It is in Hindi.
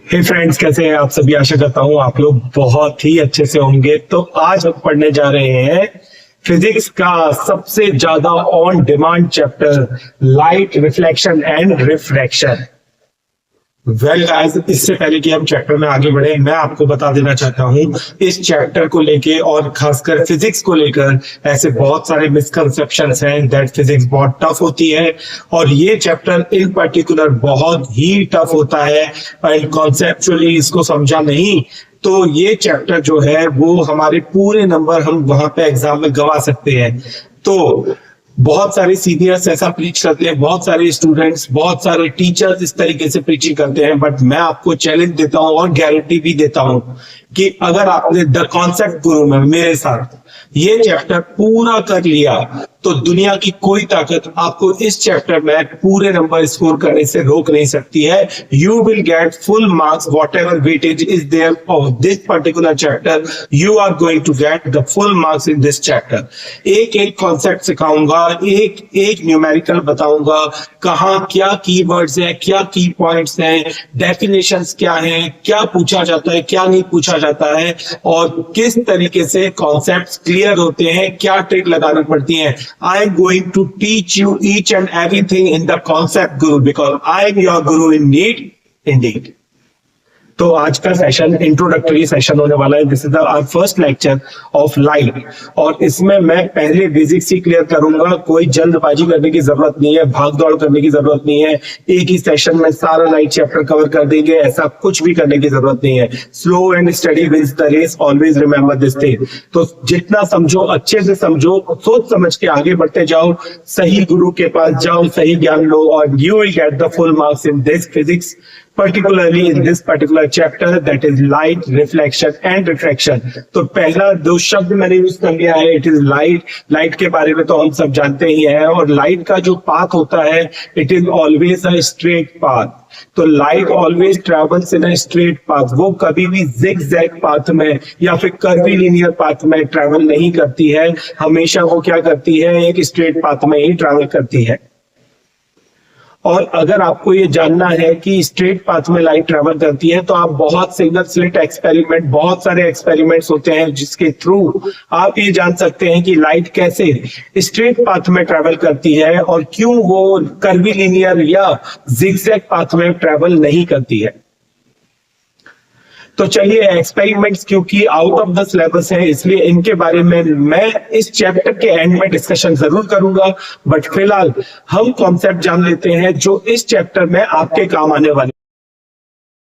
हे फ्रेंड्स, कैसे हैं आप सभी। आशा करता हूँ आप लोग बहुत ही अच्छे से होंगे। तो आज हम पढ़ने जा रहे हैं फिजिक्स का सबसे ज्यादा on demand chapter, light reflection and refraction. Well guys, इससे पहले कि हम चैप्टर में आगे बढ़े, मैं आपको बता देना चाहता हूँ इस चैप्टर को लेके और खासकर फिजिक्स को लेकर ऐसे बहुत सारे मिसकंसेप्शंस हैं दैट फिजिक्स बहुत टफ होती है। और ये चैप्टर इन पर्टिकुलर बहुत ही टफ होता है एंड कॉन्सेप्चुअली इसको समझा नहीं तो ये चैप्टर जो है वो हमारे पूरे नंबर हम वहां पे एग्जाम में गवा सकते हैं। तो बहुत सारे सीनियर्स ऐसा प्रीच करते हैं, बहुत सारे स्टूडेंट्स, बहुत सारे टीचर्स इस तरीके से प्रीचिंग करते हैं, बट मैं आपको चैलेंज देता हूं और गारंटी भी देता हूं कि अगर आपने द कॉन्सेप्ट गुरु में मेरे साथ ये चैप्टर पूरा कर लिया तो दुनिया की कोई ताकत आपको इस चैप्टर में पूरे नंबर स्कोर करने से रोक नहीं सकती है। You will get full marks, whatever weightage is there of this particular chapter, you are going to get the full marks in this chapter. एक एक कॉन्सेप्ट सिखाऊंगा, एक एक न्यूमेरिकल बताऊंगा, कहाँ क्या कीवर्ड्स हैं, क्या की पॉइंट्स हैं, डेफिनेशंस क्या हैं, क्या पूछा जाता है, क्या नहीं पूछा जाता है, और किस तरीके से कॉन्सेप्ट्स क्लियर होते हैं, क्या ट्रिक लगानी पड़ती है। I am going to teach you each and everything in the concept guru because I am your guru in need indeed। तो आज का सेशन इंट्रोडक्टरी सेशन होने वाला है। This is our first lecture of light और इसमें मैं पहले बेसिक्स ही क्लियर करूंगा। कोई जल्दबाजी करने की जरूरत नहीं है, भाग दौड़ करने की जरूरत नहीं है, एक ही सेशन में सारा लाइट चैप्टर कवर कर देंगे, ऐसा कुछ भी करने की जरूरत नहीं है। Slow and study wins the race, always remember this thing. तो जितना समझो अच्छे से समझो, सोच समझ के आगे बढ़ते जाओ, सही गुरु के पास जाओ, सही ज्ञान लो और you will gate the full marks in this physics, particularly in this particular chapter, that is light, reflection and refraction। तो पहला दो शब्द मैंने यूज कर लिया है, इट इज लाइट। लाइट के बारे में तो हम सब जानते ही हैं, और लाइट का जो पाथ होता है it is always a straight path. तो light always travels in a straight path, वो कभी भी जिग-जैग पाथ में या फिर कर्वीलिनियर पाथ में ट्रेवल नहीं करती है, हमेशा वो क्या करती है, एक स्ट्रेट पाथ में ही ट्रेवल करती है। और अगर आपको ये जानना है कि स्ट्रेट पाथ में लाइट ट्रेवल करती है तो आप बहुत सिंगल स्लिट एक्सपेरिमेंट, बहुत सारे एक्सपेरिमेंट्स होते हैं जिसके थ्रू आप ये जान सकते हैं कि लाइट कैसे स्ट्रेट पाथ में ट्रेवल करती है और क्यों वो कर्वीलिनियर या जिगजैग पाथ में ट्रेवल नहीं करती है। तो चलिए, एक्सपेरिमेंट्स क्योंकि आउट ऑफ द सिलेबस है इसलिए इनके बारे में मैं इस चैप्टर के एंड में डिस्कशन जरूर करूंगा, बट फिलहाल हम कॉन्सेप्ट जान लेते हैं जो इस चैप्टर में आपके काम आने वाले।